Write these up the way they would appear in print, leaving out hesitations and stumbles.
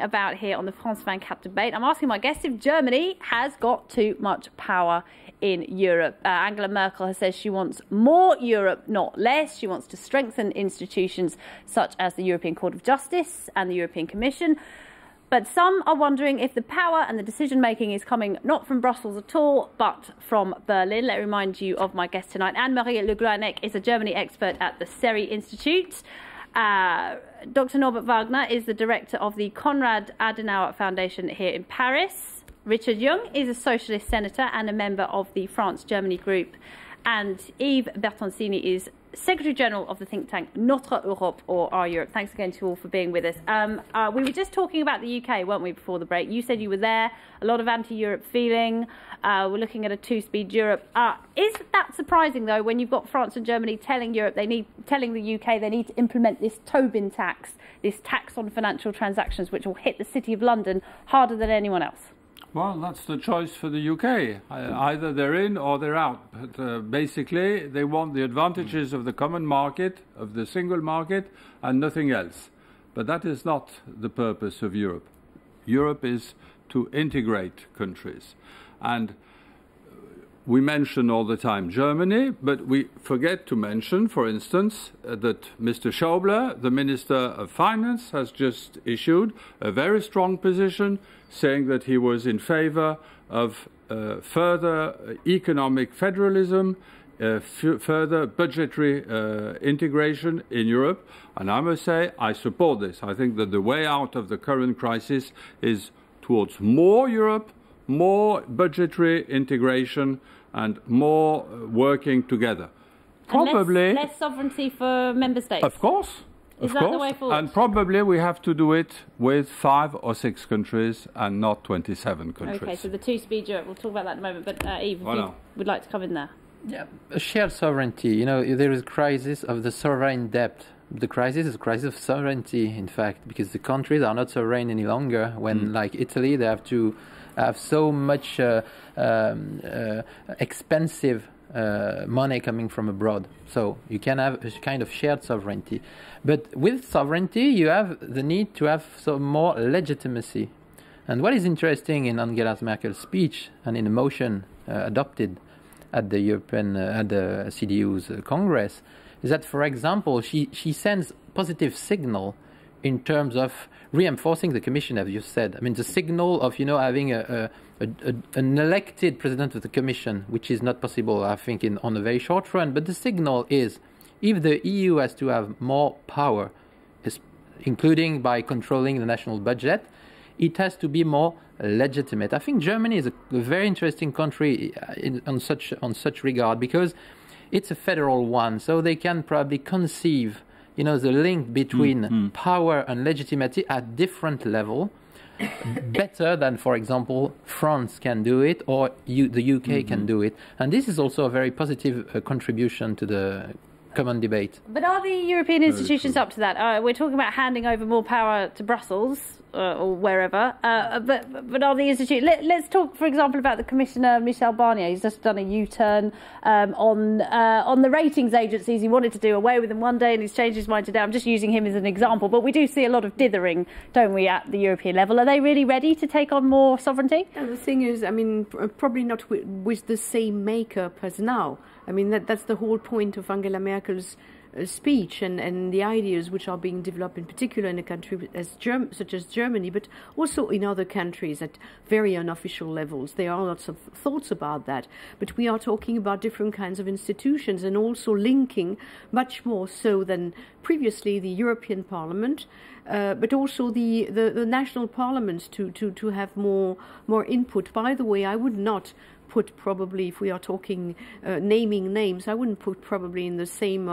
About here on the France 24 debate. I'm asking my guests if Germany has got too much power in Europe. Angela Merkel has said she wants more Europe, not less. She wants to strengthen institutions such as the European Court of Justice and the European Commission. But some are wondering if the power and the decision-making is coming not from Brussels at all, but from Berlin. Let me remind you of my guest tonight. Anne-Marie Le Gouarnec is a Germany expert at the Seri Institute. Dr. Norbert Wagner is the director of the Konrad Adenauer Foundation here in Paris. Richard Jung is a socialist senator and a member of the France-Germany group. And Yves Bertoncini is Secretary General of the think tank Notre Europe, or Our Europe. Thanks again to you all for being with us. We were just talking about the UK, weren't we, before the break? You said you were there, a lot of anti-Europe feeling. We're looking at a two-speed Europe. Is that surprising, though, when you've got France and Germany telling Europe telling the UK they need to implement this Tobin tax, this tax on financial transactions, which will hit the City of London harder than anyone else? Well, that's the choice for the UK. Either they're in or they're out. But basically, they want the advantages of the common market, of the single market, and nothing else. But that is not the purpose of Europe. Europe is to integrate countries. And we mention all the time Germany, but we forget to mention, for instance, that Mr. Schäuble, the Minister of Finance, has just issued a very strong position saying that he was in favor of further economic federalism, further budgetary integration in Europe. And I must say, I support this. I think that the way out of the current crisis is towards more Europe, more budgetary integration, and more working together. Probably and less sovereignty for member states. Of course. Is that the way forward? And probably we have to do it with 5 or 6 countries and not 27 countries. Okay, so the two-speed Europe, we'll talk about that in a moment. But Yves, if you would like to come in there. Yeah, shared sovereignty. You know, there is a crisis of the sovereign debt. The crisis is a crisis of sovereignty, in fact, because the countries are not sovereign any longer. When, like Italy, they have to have so much expensive money coming from abroad. So you can have a kind of shared sovereignty. But with sovereignty, you have the need to have some more legitimacy. And what is interesting in Angela Merkel's speech and in the motion adopted at the at the CDU's Congress is that, for example, she sends positive signal in terms of reinforcing the Commission, as you said. I mean, the signal of, having an elected president of the Commission, which is not possible, I think, on a very short run. But the signal is, if the EU has to have more power, including by controlling the national budget, it has to be more legitimate. I think Germany is a very interesting country on such regard, because it's a federal one, so they can probably conceive the link between power and legitimacy at different level better than, for example, France can do it, or the UK can do it. And this is also a very positive contribution to the common debate. But are the European institutions up to that? We're talking about handing over more power to Brussels or wherever. But are the institutions? Let's talk, for example, about the Commissioner Michel Barnier. He's just done a U-turn on the ratings agencies. He wanted to do away with them one day, and he's changed his mind today. I'm just using him as an example. But we do see a lot of dithering, don't we, at the European level? Are they really ready to take on more sovereignty? And the thing is, I mean, probably not with the same makeup as now. I mean, that's the whole point of Angela Merkel's speech and the ideas which are being developed, in particular in a country such as Germany, but also in other countries at very unofficial levels. There are lots of thoughts about that. But we are talking about different kinds of institutions, and also linking much more so than previously the European Parliament, but also the national parliaments to have more input. By the way, I would not put, probably, if we are talking naming names, I wouldn't put probably in the same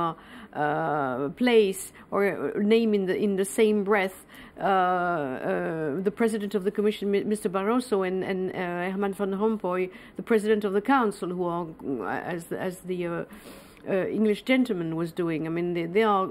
place or name in the same breath the President of the Commission, Mr. Barroso, and Herman van Rompuy, the President of the Council, who are, as the English gentleman was doing. I mean, they are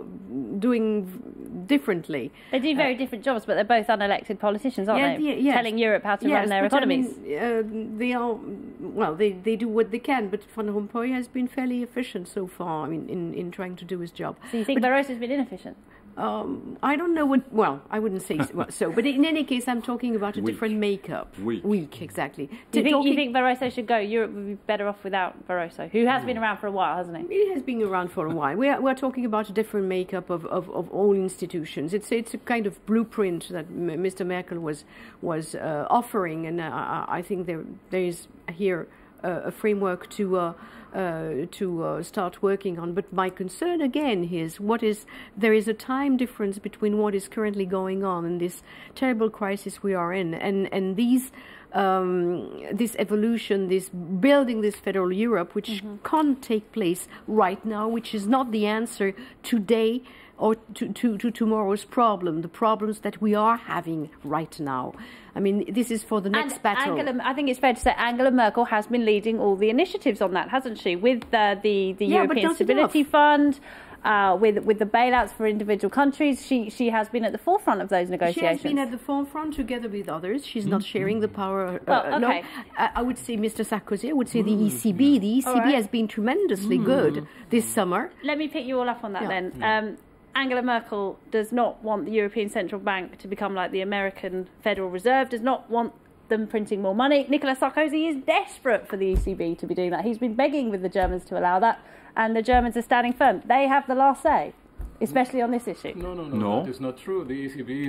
doing differently. They do very different jobs, but they're both unelected politicians, aren't they? Yes. Telling Europe how to run their economies. I mean, they are, well, they do what they can, but Van Rompuy has been fairly efficient so far, I mean, in trying to do his job. So you think Barroso's been inefficient? I don't know what. Well, I wouldn't say so, but in any case, I'm talking about a different makeup. Weak, exactly. Do you think Barroso should go? Europe would be better off without Barroso, who has been around for a while, hasn't he? He has been around for a while. We're talking about a different makeup of all institutions. It's a kind of blueprint that Mr. Merkel was offering, and I think there is here a framework to start working on. But my concern again is there is a time difference between what is currently going on and this terrible crisis we are in, and these this evolution, this building this federal Europe, which can't take place right now, which is not the answer today or to tomorrow's problem, the problems that we are having right now. I mean, this is for the next battle. I think it's fair to say Angela Merkel has been leading all the initiatives on that, hasn't she? With the European Stability Fund, with the bailouts for individual countries, she has been at the forefront of those negotiations. She has been at the forefront together with others. She's not sharing the power. Okay. I would say Mr. Sarkozy. I would say the ECB. The ECB has been tremendously good this summer. Let me pick you all up on that then. Angela Merkel does not want the European Central Bank to become like the American Federal Reserve, does not want them printing more money. Nicolas Sarkozy is desperate for the ECB to be doing that. He's been begging with the Germans to allow that, and the Germans are standing firm. They have the last say, especially on this issue. No. That is not true. The ECB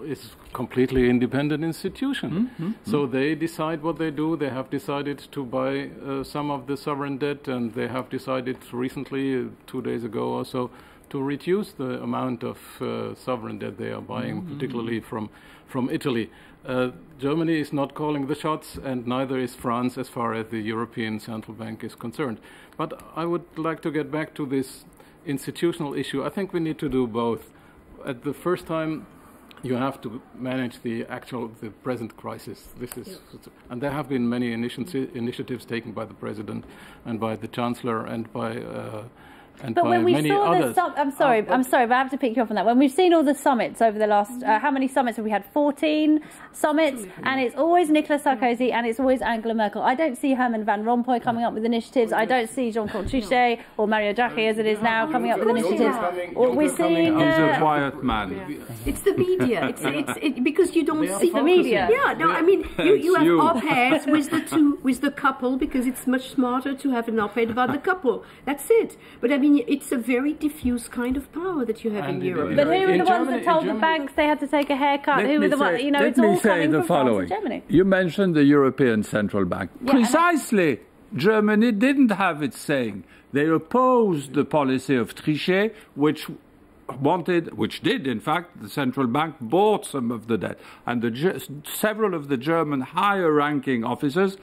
is a completely independent institution. So they decide what they do. They have decided to buy some of the sovereign debt, and they have decided recently, 2 days ago or so, to reduce the amount of sovereign debt they are buying, particularly from Italy. Germany is not calling the shots, and neither is France as far as the European Central Bank is concerned. But I would like to get back to this institutional issue. I think we need to do both. At the first time, you have to manage the present crisis. And there have been many initiatives taken by the President and by the Chancellor and by many others. I'm sorry, but I have to pick you up on that. When we've seen all the summits over the last, how many summits have we had? 14 summits, and it's always Nicolas Sarkozy and it's always Angela Merkel. I don't see Herman Van Rompuy coming up with initiatives. I don't see Jean-Claude Trichet or Mario Draghi, as it is now, coming up with initiatives. We've seen. He's a quiet man. It's the media. It's because you don't see the media. Yeah, no, I mean you have op-eds with the couple, because it's much smarter to have an op-ed about the couple. That's it. But I mean, it's a very diffuse kind of power that you have in Europe. But who were the ones that told the banks they had to take a haircut? Who were the ones? You know, it's all coming from France and Germany. You mentioned the European Central Bank. Yeah, precisely. Germany didn't have its saying. They opposed the policy of Trichet, which did, in fact, the central bank bought some of the debt. And several of the German higher-ranking officers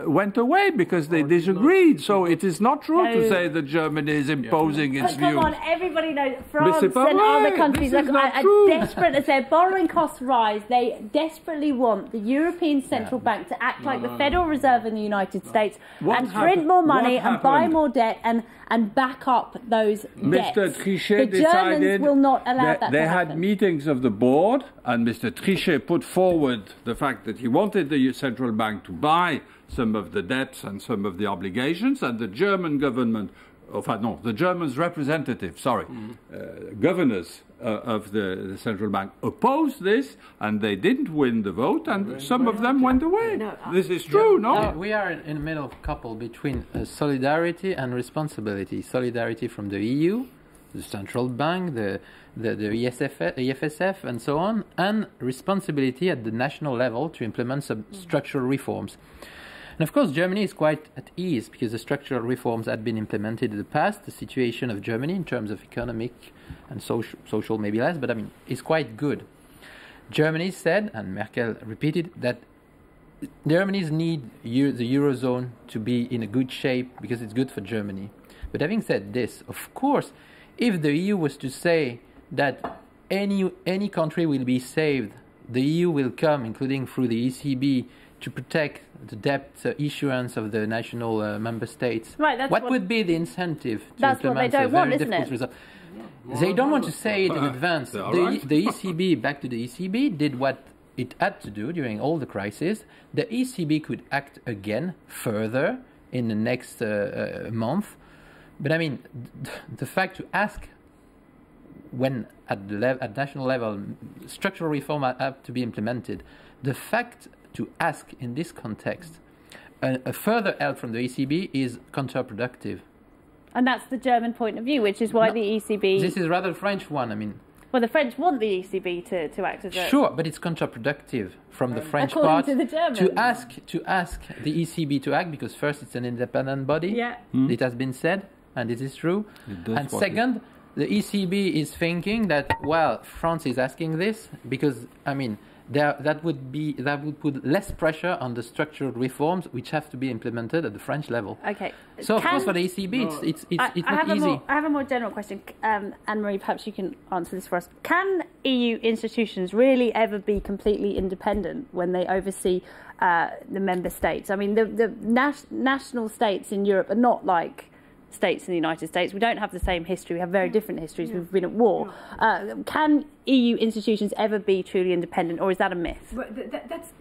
went away because they disagreed. So it is not true to say that Germany is imposing its views. Come on, everybody knows France and other countries are desperate. As their borrowing costs rise, they desperately want the European Central Bank to act like the Federal Reserve in the United States and print more money and buy more debt and back up those debts. Mr. Trichet the Germans will not allow that They to had happen. meetings of the board, and Mr. Trichet put forward the fact that he wanted the central bank to buy some of the debts and some of the obligations, and the German government, the Germans' representatives, governors of the central bank opposed this, and they didn't win the vote, and some of them went away. This is true, no? We are in the middle of a couple between solidarity and responsibility. Solidarity from the EU, the central bank, the EFSF, and so on, and responsibility at the national level to implement some structural reforms. And of course, Germany is quite at ease because the structural reforms had been implemented in the past. The situation of Germany in terms of economic and social maybe less, but I mean, is quite good. Germany said, and Merkel repeated, that Germany's need the Eurozone to be in a good shape because it's good for Germany. But having said this, of course, if the EU was to say that any country will be saved, the EU will come, including through the ECB, to protect the debt issuance of the national member states. Right, what would be the incentive to that's implement what they don't want, very isn't difficult it? result? They don't want to say it in advance. The ECB, back to the ECB, did what it had to do during all the crises. The ECB could act again further in the next month. But I mean, the fact to ask when at national level structural reform have to be implemented, the fact to ask in this context a further help from the ECB is counterproductive. And that's the German point of view, which is why the ECB... This is rather French one, I mean. Well, the French want the ECB to act as a... Sure, but it's counterproductive from the French according part to the Germans. to ask the ECB to act, because first it's an independent body. Yeah. It has been said, and it is true. And second, the ECB is thinking that, well, France is asking this because, I mean, that would put less pressure on the structural reforms which have to be implemented at the French level. Okay. So of course for the ECB it's not easy. I have a more general question. Anne-Marie, perhaps you can answer this for us. Can EU institutions really ever be completely independent when they oversee the member states? I mean, the national states in Europe are not like states in the United States. We don't have the same history. We have very different histories. We've been at war. Can EU institutions ever be truly independent, or is that a myth? Well,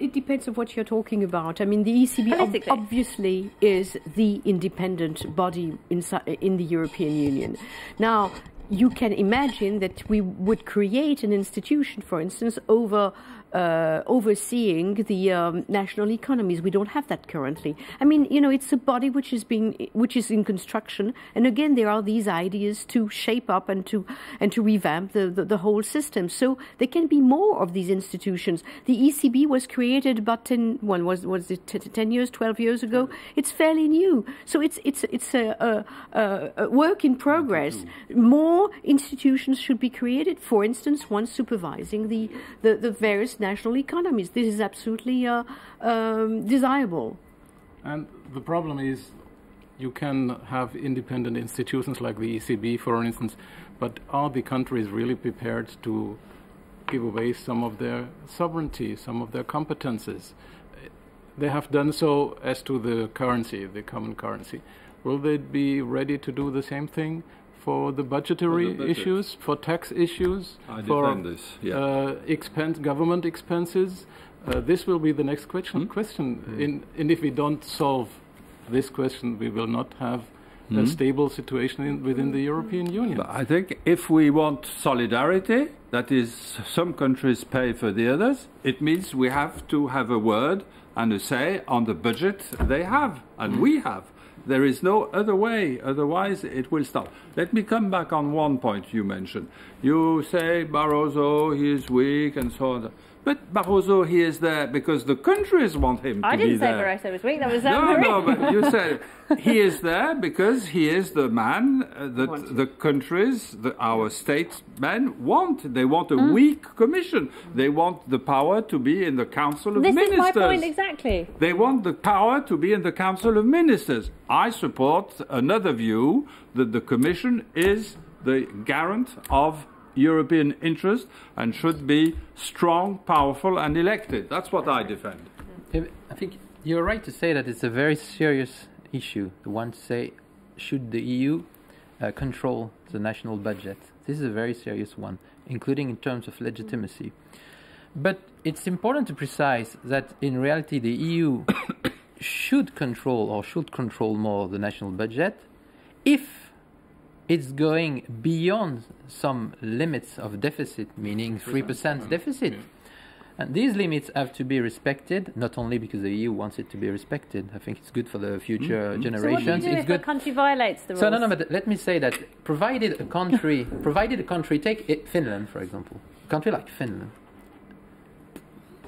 it depends on what you're talking about. I mean, the ECB obviously is the independent body in the European Union. Now, you can imagine that we would create an institution, for instance, overseeing the national economies. We don't have that currently. I mean, it's a body which is in construction, and again, there are these ideas to shape up and to revamp the whole system. So there can be more of these institutions. The ECB was created about 10 years, 12 years ago. It's fairly new, so it's a work in progress. More institutions should be created. For instance, one supervising the various national economies. This is absolutely desirable. And the problem is you can have independent institutions like the ECB, for instance, but are the countries really prepared to give away some of their sovereignty, some of their competences? They have done so as to the currency, the common currency. Will they be ready to do the same thing for the budgetary issues, for tax issues, for government expenses? This will be the next question. And if we don't solve this question, we will not have a stable situation within the European Union. But I think if we want solidarity, that is, some countries pay for the others, it means we have to have a word and a say on the budget they have, and we have. There is no other way, otherwise it will stop. Let me come back on one point you mentioned. You say Barroso, he is weak and so on. But Barroso, he is there because the countries want him to be there. I didn't say Barroso was weak, that was No, but you said he is there because he is the man that the countries, our statesmen want. They want a weak commission. They want the power to be in the Council of Ministers. This is my point exactly. They want the power to be in the Council of Ministers. I support another view that the Commission is the garant of European interest and should be strong, powerful and elected. That's what I defend. I think you're right to say that it's a very serious issue. The one to say, should the EU control the national budget? This is a very serious one, including in terms of legitimacy. But it's important to precise that in reality the EU should control more the national budget if it's going beyond some limits of deficit, meaning 3% deficit. And these limits have to be respected, not only because the EU wants it to be respected. I think it's good for the future generations. So what do you do if a country violates the rules? So no, but let me say that provided a country, take Finland, for example, a country like Finland,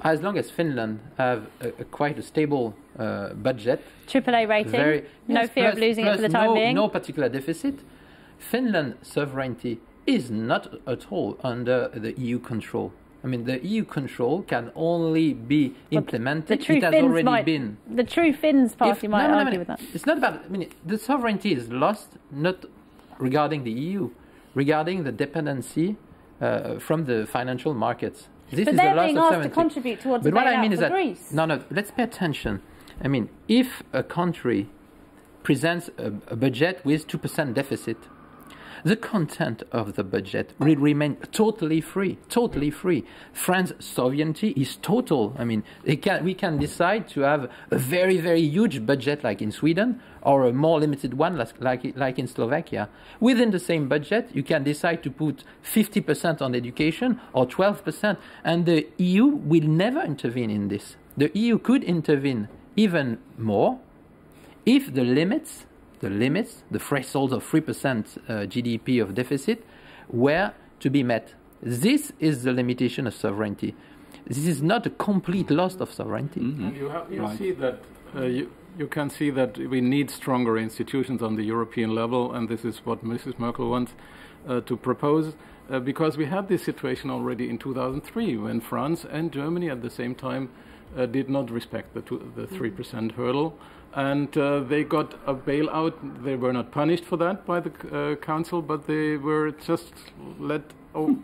as long as Finland have quite a stable budget, AAA rating, no fear of losing it for the time being, no particular deficit, Finland's sovereignty is not at all under the EU control. I mean, the EU control can only be implemented. It has already been. The True Finns party might argue with that. It's not about. I mean, the sovereignty is lost not regarding the EU, regarding the dependency from the financial markets. This but is they're the loss being of asked sovereignty. to contribute towards but the what I bailout mean is for that Greece. no. Let's pay attention. I mean, if a country presents a budget with 2% deficit, The content of the budget will remain totally free, totally free. France's sovereignty is total. I mean, we can decide to have a very, very huge budget like in Sweden, or a more limited one like in Slovakia. Within the same budget, you can decide to put 50% on education or 12%, and the EU will never intervene in this. The EU could intervene even more if the thresholds of 3% GDP of deficit were to be met. This is the limitation of sovereignty. This is not a complete loss of sovereignty. Mm-hmm. You see that you can see that we need stronger institutions on the European level, and this is what Mrs. Merkel wants to propose, because we had this situation already in 2003 when France and Germany at the same time did not respect the 3% hurdle, and they got a bailout. They were not punished for that by the Council, but they were just let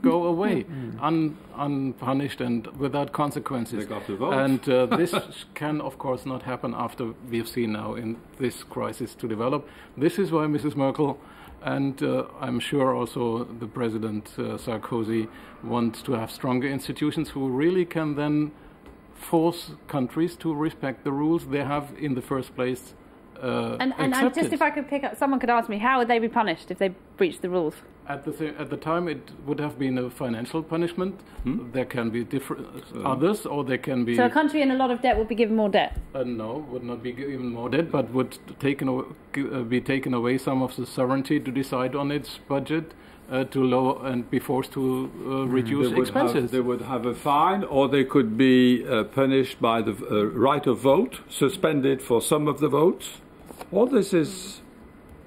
go away unpunished and without consequences. They got the vote. And this can, of course, not happen after we've seen now in this crisis to develop. This is why Mrs. Merkel and I'm sure also the President Sarkozy wants to have stronger institutions who really can then force countries to respect the rules they have in the first place. And just if I could pick up, someone could ask me, how would they be punished if they breached the rules? At the time, it would have been a financial punishment. There can be different others, or there can be. So a country in a lot of debt would be given more debt. No, would not be given more debt, but would be taken away some of the sovereignty to decide on its budget, to lower and be forced to reduce expenses. They would have a fine, or they could be punished by the right of vote, suspended for some of the votes. All this is.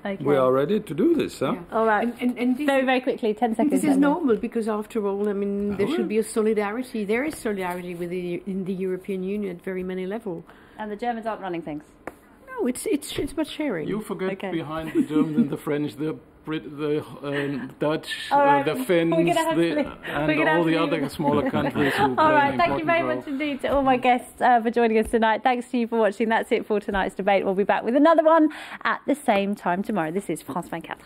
Okay. We are ready to do this, huh? Yeah. All right. And this, very, very quickly, 10 seconds. This is normal because, after all, I mean, there should be a solidarity. There is solidarity in the European Union at very many levels. And the Germans aren't running things. No, it's about sharing. You forget behind the Germans and the French, the Dutch, right. the Finns, and all the other smaller countries who play all right, an thank you very important much indeed to all my guests for joining us tonight. Thanks to you for watching. That's it for tonight's debate. We'll be back with another one at the same time tomorrow. This is France 24.